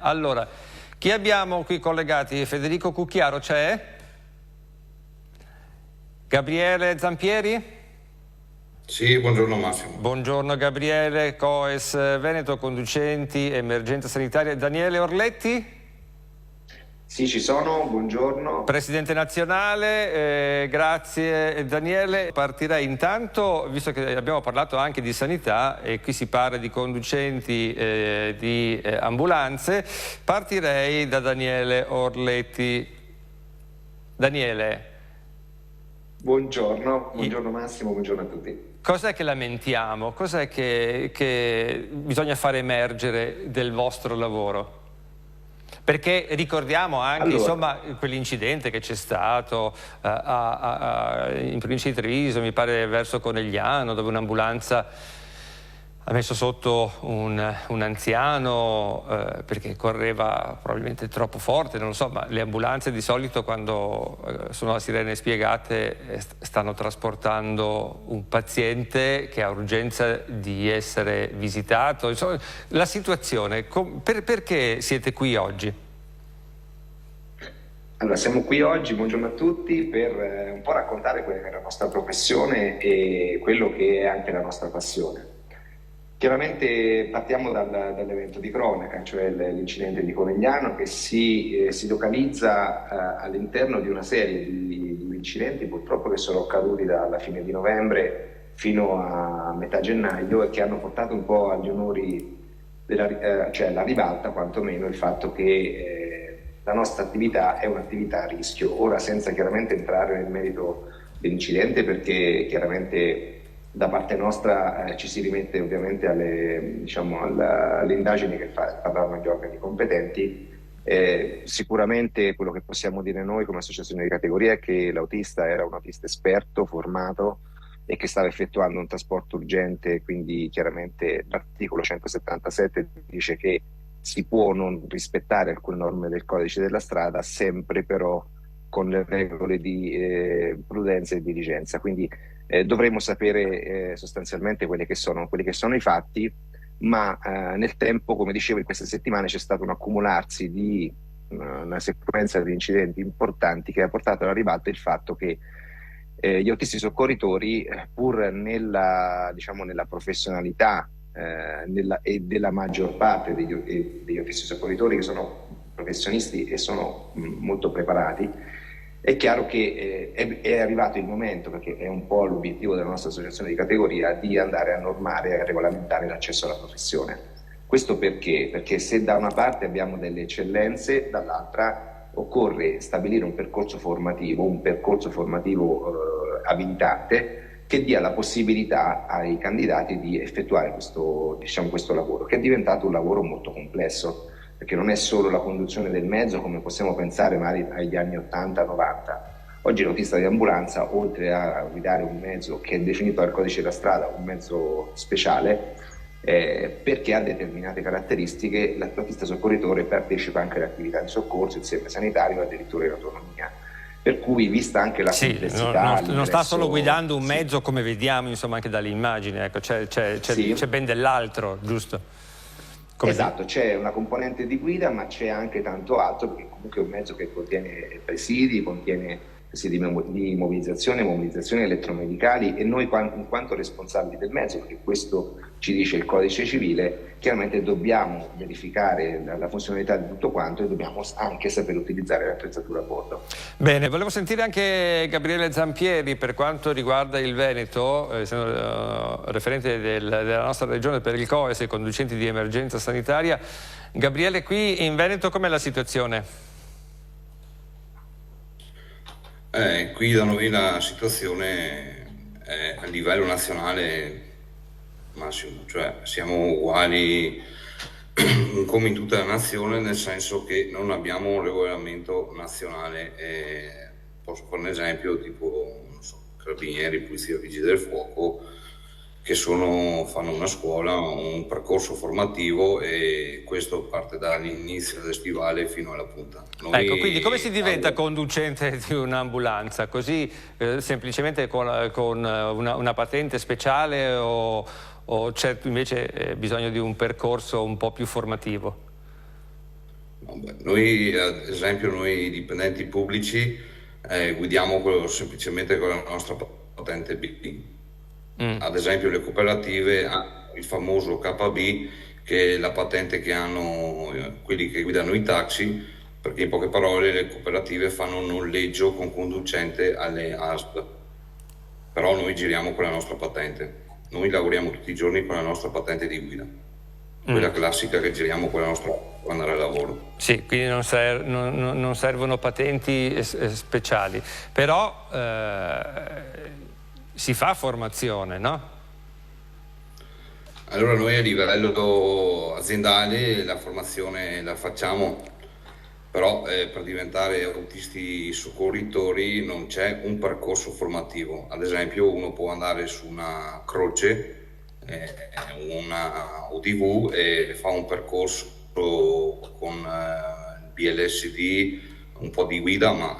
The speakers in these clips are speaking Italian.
Allora, chi abbiamo qui collegati? Federico Cucchiaro c'è? Gabriele Zampieri? Sì, buongiorno Massimo. Buongiorno Gabriele, Coes Veneto, conducenti, emergenza sanitaria. Daniele Orletti? Sì, ci sono, buongiorno. Presidente nazionale, grazie Daniele. Partirei intanto, visto che abbiamo parlato anche di sanità e qui si parla di conducenti di ambulanze, partirei da Daniele Orletti. Daniele. Buongiorno Massimo, buongiorno a tutti. Cos'è che lamentiamo? Cos'è che bisogna fare emergere del vostro lavoro? Perché ricordiamo anche insomma, quell'incidente che c'è stato in provincia di Treviso, mi pare verso Conegliano, dove un'ambulanza ha messo sotto un anziano perché correva probabilmente troppo forte, non lo so, ma le ambulanze di solito quando sono a sirene spiegate stanno trasportando un paziente che ha urgenza di essere visitato. Insomma, la situazione, perché siete qui oggi? Allora, siamo qui oggi, buongiorno a tutti, per un po' raccontare quella che è la nostra professione e quello che è anche la nostra passione. Chiaramente partiamo dall'evento di cronaca, cioè l'incidente di Conegliano, che si localizza all'interno di una serie di incidenti purtroppo che sono accaduti dalla fine di novembre fino a metà gennaio e che hanno portato un po' agli onori, cioè alla ribalta quantomeno, il fatto che la nostra attività è un'attività a rischio. Ora, senza chiaramente entrare nel merito dell'incidente, perché chiaramente da parte nostra ci si rimette ovviamente alle indagini che faranno gli organi competenti. Sicuramente quello che possiamo dire noi come associazione di categoria è che l'autista era un autista esperto, formato e che stava effettuando un trasporto urgente, quindi chiaramente l'articolo 177 dice che si può non rispettare alcune norme del codice della strada, sempre però con le regole di prudenza e diligenza. Quindi dovremmo sapere sostanzialmente quelli che sono i fatti, ma nel tempo, come dicevo, in queste settimane c'è stato un accumularsi di una sequenza di incidenti importanti che ha portato alla ribalta il fatto che gli autisti soccorritori, pur nella professionalità e della maggior parte degli autisti soccorritori, che sono professionisti e sono molto preparati, è chiaro che è arrivato il momento, perché è un po' l'obiettivo della nostra associazione di categoria, di andare a normare e a regolamentare l'accesso alla professione. Questo perché? Perché se da una parte abbiamo delle eccellenze, dall'altra occorre stabilire un percorso formativo abilitante che dia la possibilità ai candidati di effettuare questo lavoro, che è diventato un lavoro molto complesso, perché non è solo la conduzione del mezzo come possiamo pensare magari agli anni 80-90. Oggi l'autista di ambulanza, oltre a guidare un mezzo che è definito dal codice della strada un mezzo speciale, perché ha determinate caratteristiche, l'autista soccorritore partecipa anche alle attività di soccorso insieme sanitario, addirittura in autonomia. Per cui, vista anche la complessità... Non sta solo guidando un mezzo, come vediamo insomma anche dalle immagini, ecco, c'è ben dell'altro, giusto? Esatto, c'è una componente di guida, ma c'è anche tanto altro, perché comunque è un mezzo che contiene presidi, di mobilizzazione elettromedicali, e noi in quanto responsabili del mezzo, perché questo ci dice il codice civile, chiaramente dobbiamo verificare la funzionalità di tutto quanto e dobbiamo anche saper utilizzare l'attrezzatura a bordo. Bene, volevo sentire anche Gabriele Zampieri per quanto riguarda il Veneto, essendo referente della nostra regione per il COES e conducenti di emergenza sanitaria. Gabriele, qui in Veneto com'è la situazione? Qui da noi la situazione è a livello nazionale, Massimo, cioè siamo uguali come in tutta la nazione, nel senso che non abbiamo un regolamento nazionale. Posso fare un esempio tipo, non so, carabinieri, polizia, vigili del fuoco, che fanno una scuola, un percorso formativo, e questo parte dall'inizio dell'estivale fino alla punta. Ecco, quindi come si diventa conducente di un'ambulanza? Così semplicemente con una patente speciale o c'è invece bisogno di un percorso un po' più formativo? Vabbè, noi, ad esempio, noi dipendenti pubblici guidiamo semplicemente con la nostra patente B. Mm. Ad esempio, le cooperative hanno il famoso KB, che è la patente che hanno quelli che guidano i taxi, perché in poche parole le cooperative fanno noleggio con conducente alle ASP. Però noi giriamo con la nostra patente. Noi lavoriamo tutti i giorni con la nostra patente di guida, Mm. quella classica che giriamo con la nostra per andare al lavoro. Sì, quindi non servono patenti speciali, però si fa formazione, no? Allora noi a livello aziendale la formazione la facciamo, però per diventare autisti soccorritori non c'è un percorso formativo. Ad esempio uno può andare su una croce, una UTV e fa un percorso con il BLSD, un po' di guida, ma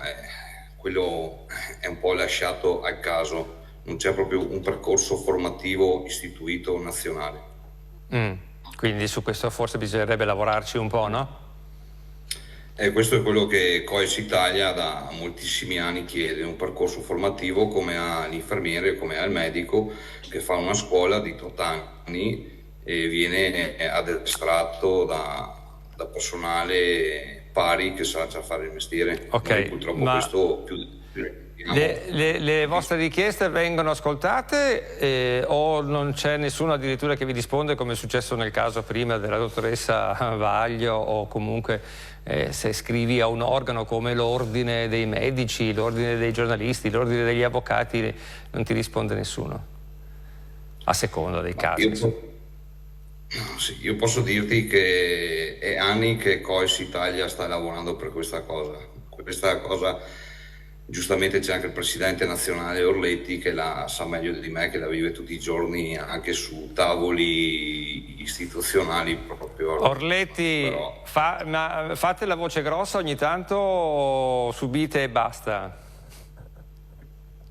quello è un po' lasciato al caso. Non c'è proprio un percorso formativo istituito nazionale. Mm. Quindi su questo forse bisognerebbe lavorarci un po', no? E questo è quello che COES Italia da moltissimi anni chiede, un percorso formativo come ha l'infermiere, come ha il medico, che fa una scuola di 8 anni e viene addestrato da personale pari che sa già fare il mestiere. Ok, Noi purtroppo ma questo più le vostre richieste vengono ascoltate o non c'è nessuno addirittura che vi risponde, come è successo nel caso prima della dottoressa Vaglio, o comunque se scrivi a un organo come l'ordine dei medici, l'ordine dei giornalisti, l'ordine degli avvocati, non ti risponde nessuno, a seconda dei casi. Sì, io posso dirti che è anni che COES Italia sta lavorando per questa cosa. Questa cosa, giustamente c'è anche il presidente nazionale Orletti che la sa meglio di me, che la vive tutti i giorni anche su tavoli istituzionali proprio. Orletti, Però ma fate la voce grossa ogni tanto o subite e basta?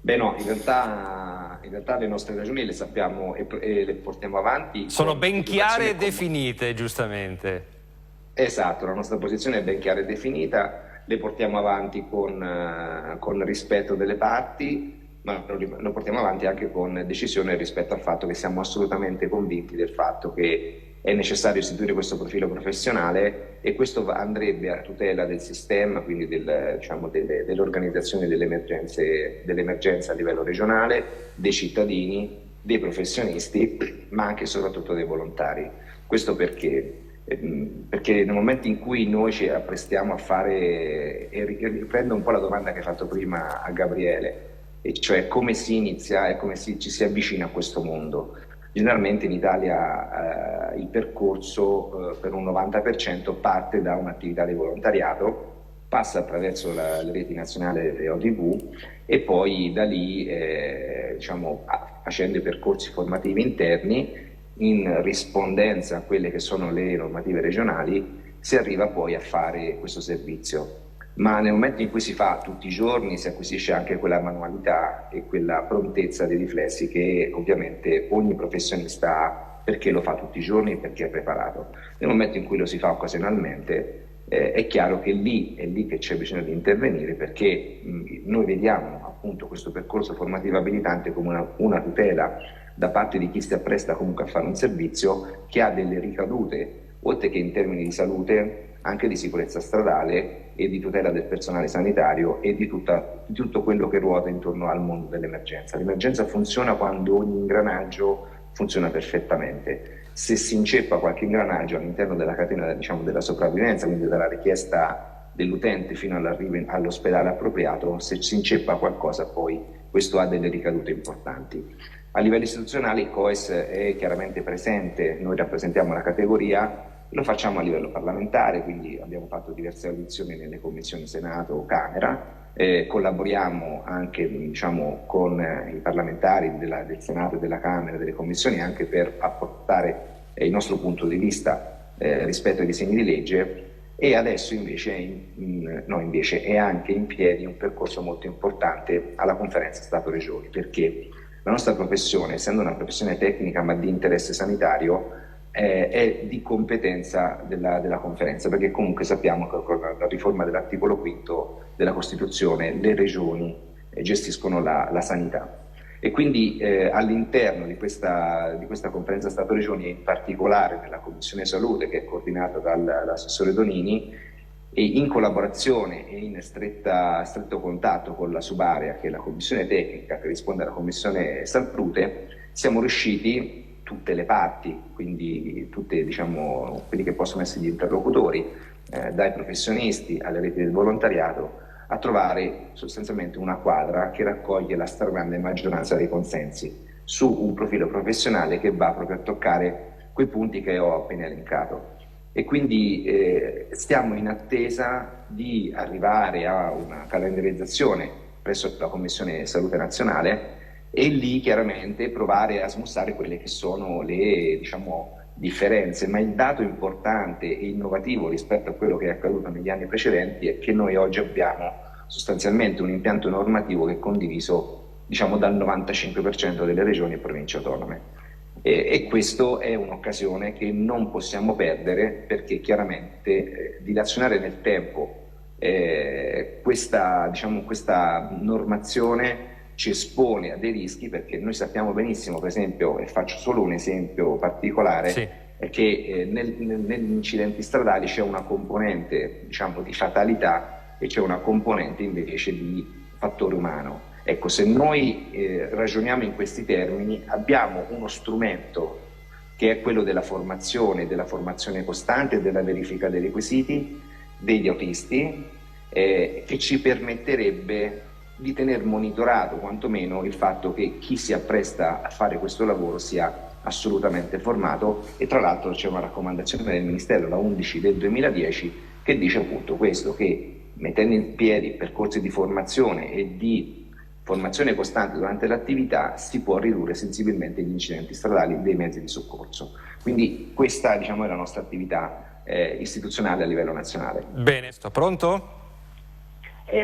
Beh no, in realtà le nostre ragioni le sappiamo e le portiamo avanti. Sono ben chiare e con... definite, giustamente. Esatto, la nostra posizione è ben chiara e definita, le portiamo avanti con rispetto delle parti, ma lo portiamo avanti anche con decisione rispetto al fatto che siamo assolutamente convinti del fatto che è necessario istituire questo profilo professionale e questo andrebbe a tutela del sistema, quindi dell'organizzazione dell'emergenza a livello regionale, dei cittadini, dei professionisti, ma anche e soprattutto dei volontari. Questo perché nel momento in cui noi ci apprestiamo a fare, e riprendo un po' la domanda che hai fatto prima a Gabriele, e cioè come si inizia e come ci si avvicina a questo mondo. Generalmente in Italia il percorso per un 90% parte da un'attività di volontariato, passa attraverso le reti nazionali delle OTV e poi da lì facendo i percorsi formativi interni in rispondenza a quelle che sono le normative regionali si arriva poi a fare questo servizio. Ma nel momento in cui si fa tutti i giorni si acquisisce anche quella manualità e quella prontezza dei riflessi che ovviamente ogni professionista ha perché lo fa tutti i giorni e perché è preparato. Nel momento in cui lo si fa occasionalmente è chiaro che è lì che c'è bisogno di intervenire perché noi vediamo appunto questo percorso formativo abilitante come una tutela da parte di chi si appresta comunque a fare un servizio che ha delle ricadute, oltre che in termini di salute, anche di sicurezza stradale e di tutela del personale sanitario e di tutto quello che ruota intorno al mondo dell'emergenza. L'emergenza funziona quando ogni ingranaggio funziona perfettamente. Se si inceppa qualche ingranaggio all'interno della catena della sopravvivenza, quindi dalla richiesta dell'utente fino all'arrivo all'ospedale appropriato, se si inceppa qualcosa poi questo ha delle ricadute importanti. A livello istituzionale il COES è chiaramente presente, noi rappresentiamo la categoria, lo facciamo a livello parlamentare, quindi abbiamo fatto diverse audizioni nelle commissioni Senato o Camera, collaboriamo anche con i parlamentari del Senato e della Camera, delle commissioni, anche per apportare il nostro punto di vista rispetto ai disegni di legge e adesso invece è anche in piedi un percorso molto importante alla conferenza Stato-Regioni, perché la nostra professione, essendo una professione tecnica ma di interesse sanitario, è di competenza della conferenza, perché comunque sappiamo che con la riforma dell'articolo 5 della Costituzione le regioni gestiscono la sanità. E quindi all'interno di questa conferenza Stato-Regioni, e in particolare nella Commissione Salute, che è coordinata dall'assessore Donini, e in collaborazione e in stretto contatto con la Subarea, che è la commissione tecnica che risponde alla Commissione Salute, siamo riusciti, tutte le parti, quindi tutti, diciamo, quelli che possono essere gli interlocutori, dai professionisti alle reti del volontariato, a trovare sostanzialmente una quadra che raccoglie la stragrande maggioranza dei consensi su un profilo professionale che va proprio a toccare quei punti che ho appena elencato. E quindi stiamo in attesa di arrivare a una calendarizzazione presso la Commissione Salute Nazionale e lì chiaramente provare a smussare quelle che sono le, diciamo, differenze. Ma il dato importante e innovativo rispetto a quello che è accaduto negli anni precedenti è che noi oggi abbiamo sostanzialmente un impianto normativo che è condiviso, diciamo, dal 95% delle regioni e province autonome. E questo è un'occasione che non possiamo perdere, perché chiaramente dilazionare nel tempo questa normazione ci espone a dei rischi, perché noi sappiamo benissimo, per esempio, e faccio solo un esempio particolare, sì, è che negli incidenti stradali c'è una componente, diciamo, di fatalità e c'è una componente invece di fattore umano. Ecco, se noi ragioniamo in questi termini, abbiamo uno strumento che è quello della formazione costante e della verifica dei requisiti degli autisti, che ci permetterebbe di tener monitorato quantomeno il fatto che chi si appresta a fare questo lavoro sia assolutamente formato. E tra l'altro c'è una raccomandazione del Ministero, la 11 del 2010, che dice appunto questo, che mettendo in piedi percorsi di formazione e di formazione costante durante l'attività si può ridurre sensibilmente gli incidenti stradali dei mezzi di soccorso. Quindi questa, diciamo, è la nostra attività istituzionale a livello nazionale. Bene, sto pronto?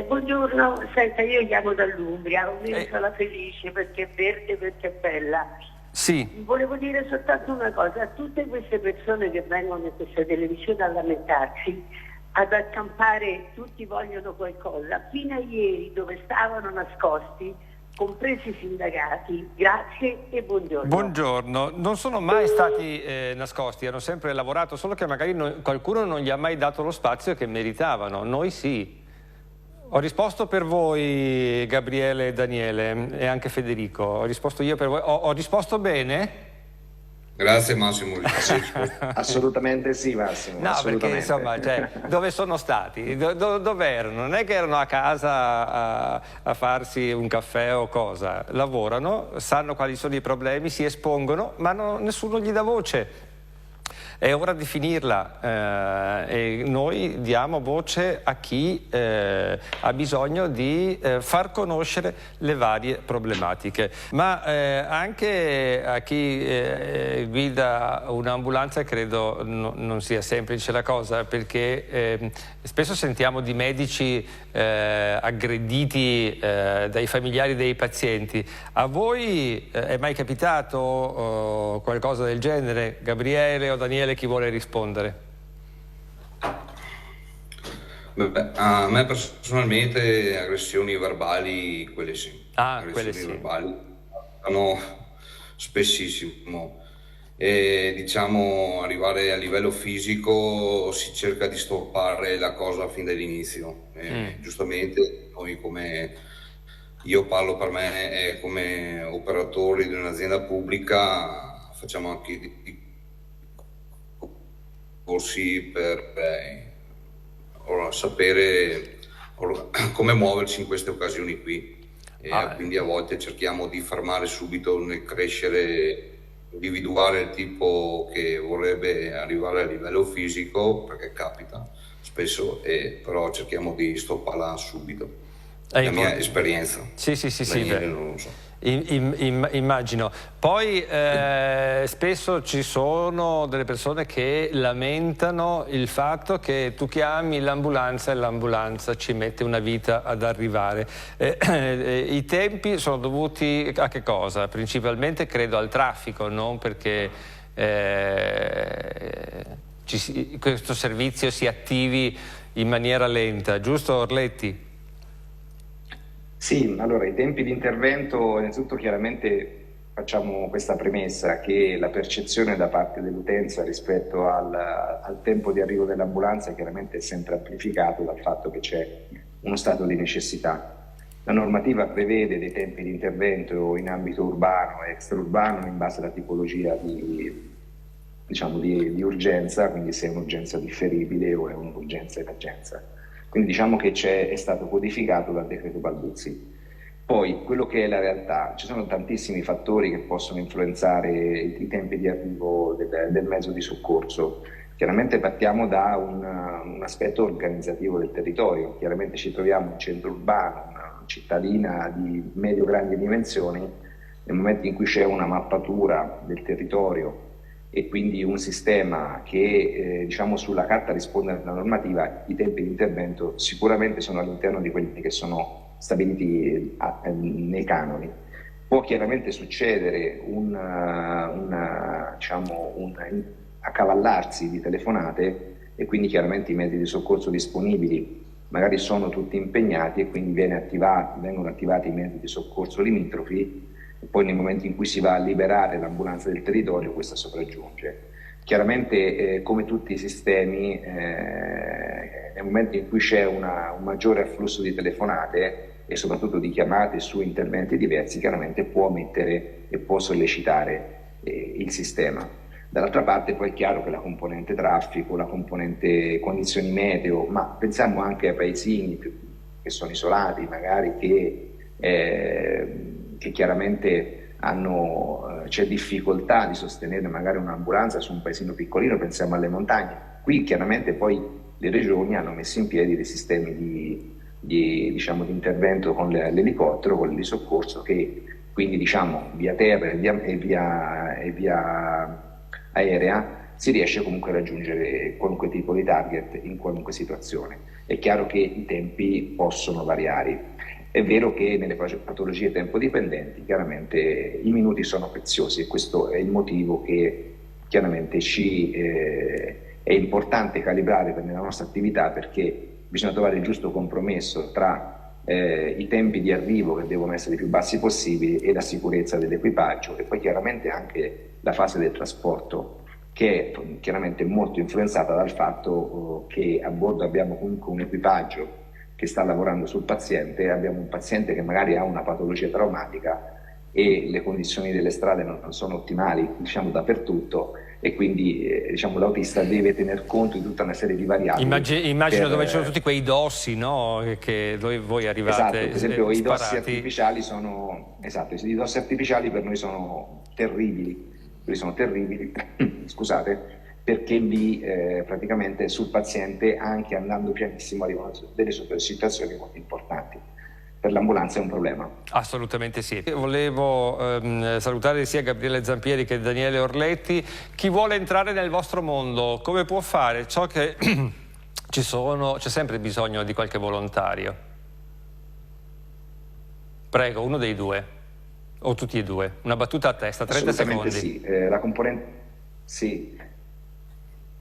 Buongiorno, senta, io chiamo dall'Umbria, sono felice perché è verde, perché è bella. Sì. Volevo dire soltanto una cosa: a tutte queste persone che vengono in questa televisione a lamentarsi, ad accampare, tutti vogliono qualcosa, fino a ieri dove stavano nascosti, compresi i sindacati. Grazie e buongiorno. Buongiorno, non sono mai stati nascosti, hanno sempre lavorato, solo che magari qualcuno non gli ha mai dato lo spazio che meritavano, noi sì. Ho risposto per voi, Gabriele e Daniele, e anche Federico, ho risposto io per voi, ho risposto bene? Grazie Massimo. Assolutamente sì, Massimo. No, perché insomma, cioè, dove sono stati? Dove erano? Non è che erano a casa a farsi un caffè o cosa, lavorano, sanno quali sono i problemi, si espongono, ma nessuno gli dà voce. È ora di finirla e noi diamo voce a chi ha bisogno di far conoscere le varie problematiche, ma anche a chi guida un'ambulanza credo non sia semplice la cosa, perché spesso sentiamo di medici aggrediti dai familiari dei pazienti. A voi è mai capitato qualcosa del genere? Gabriele o Daniele, chi vuole rispondere? Beh, a me personalmente aggressioni verbali, quelle sì. Quelle sì. Verbali sono spessissimo. E diciamo, arrivare a livello fisico si cerca di stoppare la cosa fin dall'inizio. Giustamente noi, come io parlo per me, come operatori di un'azienda pubblica, facciamo anche corsi per sapere come muoverci in queste occasioni qui. Quindi a volte cerchiamo di fermare subito nel crescere, individuare il tipo che vorrebbe arrivare a livello fisico, perché capita spesso, però cerchiamo di stopparla subito. la mia esperienza. Sì, Daniele non lo so. Immagino. Poi spesso ci sono delle persone che lamentano il fatto che tu chiami l'ambulanza e l'ambulanza ci mette una vita ad arrivare. I tempi sono dovuti a che cosa? Principalmente credo al traffico, non perché questo servizio si attivi in maniera lenta, giusto Orletti? Sì, allora i tempi di intervento, innanzitutto chiaramente facciamo questa premessa che la percezione da parte dell'utenza rispetto al tempo di arrivo dell'ambulanza chiaramente è sempre amplificato dal fatto che c'è uno stato di necessità. La normativa prevede dei tempi di intervento in ambito urbano e extraurbano in base alla tipologia di urgenza, quindi se è un'urgenza differibile o è un'urgenza emergenza. Quindi diciamo che è stato codificato dal decreto Balduzzi. Poi quello che è la realtà, ci sono tantissimi fattori che possono influenzare i tempi di arrivo del mezzo di soccorso. Chiaramente partiamo da un aspetto organizzativo del territorio, chiaramente ci troviamo in centro urbano, una cittadina di medio-grandi dimensioni, nel momento in cui c'è una mappatura del territorio e quindi un sistema che diciamo sulla carta risponde alla normativa, i tempi di intervento sicuramente sono all'interno di quelli che sono stabiliti nei canoni. Può chiaramente succedere un accavallarsi di telefonate e quindi chiaramente i mezzi di soccorso disponibili magari sono tutti impegnati e quindi vengono attivati i mezzi di soccorso limitrofi. Poi nel momento in cui si va a liberare l'ambulanza del territorio questa sopraggiunge. Chiaramente come tutti i sistemi nel momento in cui c'è un maggiore afflusso di telefonate e soprattutto di chiamate su interventi diversi chiaramente può mettere e può sollecitare il sistema. Dall'altra parte poi è chiaro che la componente traffico, la componente condizioni meteo, ma pensiamo anche a paesini che sono isolati magari che chiaramente c'è difficoltà di sostenere magari un'ambulanza su un paesino piccolino, pensiamo alle montagne. Qui chiaramente poi le regioni hanno messo in piedi dei sistemi di intervento con l'elicottero, con il soccorso che quindi via terra e via aerea si riesce comunque a raggiungere qualunque tipo di target in qualunque situazione. È chiaro che i tempi possono variare. È vero che nelle patologie tempo-dipendenti chiaramente i minuti sono preziosi e questo è il motivo che chiaramente è importante calibrare nella nostra attività, perché bisogna trovare il giusto compromesso tra i tempi di arrivo che devono essere i più bassi possibili e la sicurezza dell'equipaggio, e poi chiaramente anche la fase del trasporto, che è chiaramente molto influenzata dal fatto che a bordo abbiamo comunque un equipaggio che sta lavorando sul paziente, abbiamo un paziente che magari ha una patologia traumatica e le condizioni delle strade non sono ottimali dappertutto, e quindi l'autista deve tener conto di tutta una serie di variabili. Immagino dove ci sono tutti quei dossi, no? Che voi arrivate. Esatto, per esempio sparati. I dossi artificiali i dossi artificiali per noi sono terribili, scusate, perché lì praticamente sul paziente, anche andando pianissimo, arrivano delle situazioni molto importanti. Per l'ambulanza è un problema. Assolutamente sì. Volevo salutare sia Gabriele Zampieri che Daniele Orletti. Chi vuole entrare nel vostro mondo, come può fare? So che c'è sempre bisogno di qualche volontario. Prego, uno dei due, o tutti e due. Una battuta a testa, 30 secondi. Sì, la componente... Sì.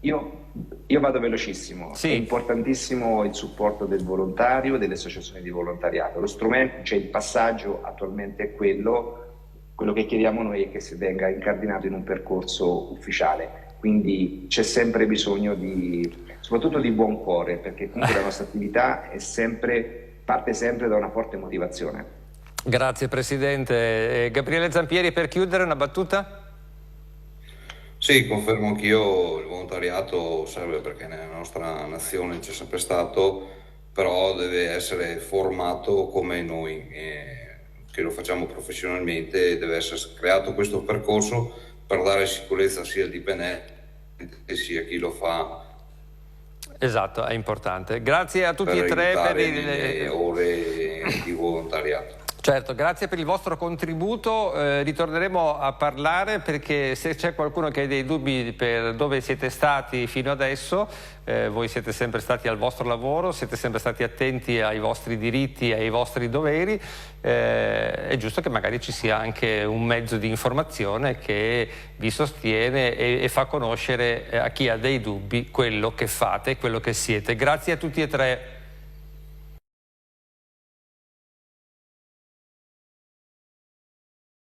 Io vado velocissimo. Sì. È importantissimo il supporto del volontario, delle associazioni di volontariato. Lo strumento, cioè il passaggio attualmente è quello che chiediamo noi è che si venga incardinato in un percorso ufficiale. Quindi c'è sempre bisogno soprattutto di buon cuore, perché comunque la nostra attività parte sempre da una forte motivazione. Grazie Presidente. Gabriele Zampieri, per chiudere una battuta? Sì, confermo anch'io, il volontariato serve perché nella nostra nazione c'è sempre stato, però deve essere formato come noi, che lo facciamo professionalmente. Deve essere creato questo percorso per dare sicurezza sia al dipendente sia a chi lo fa. Esatto, è importante. Grazie a tutti e tre per le ore di volontariato. Certo, grazie per il vostro contributo, ritorneremo a parlare perché se c'è qualcuno che ha dei dubbi per dove siete stati fino adesso, voi siete sempre stati al vostro lavoro, siete sempre stati attenti ai vostri diritti e ai vostri doveri, è giusto che magari ci sia anche un mezzo di informazione che vi sostiene e fa conoscere a chi ha dei dubbi quello che fate e quello che siete. Grazie a tutti e tre.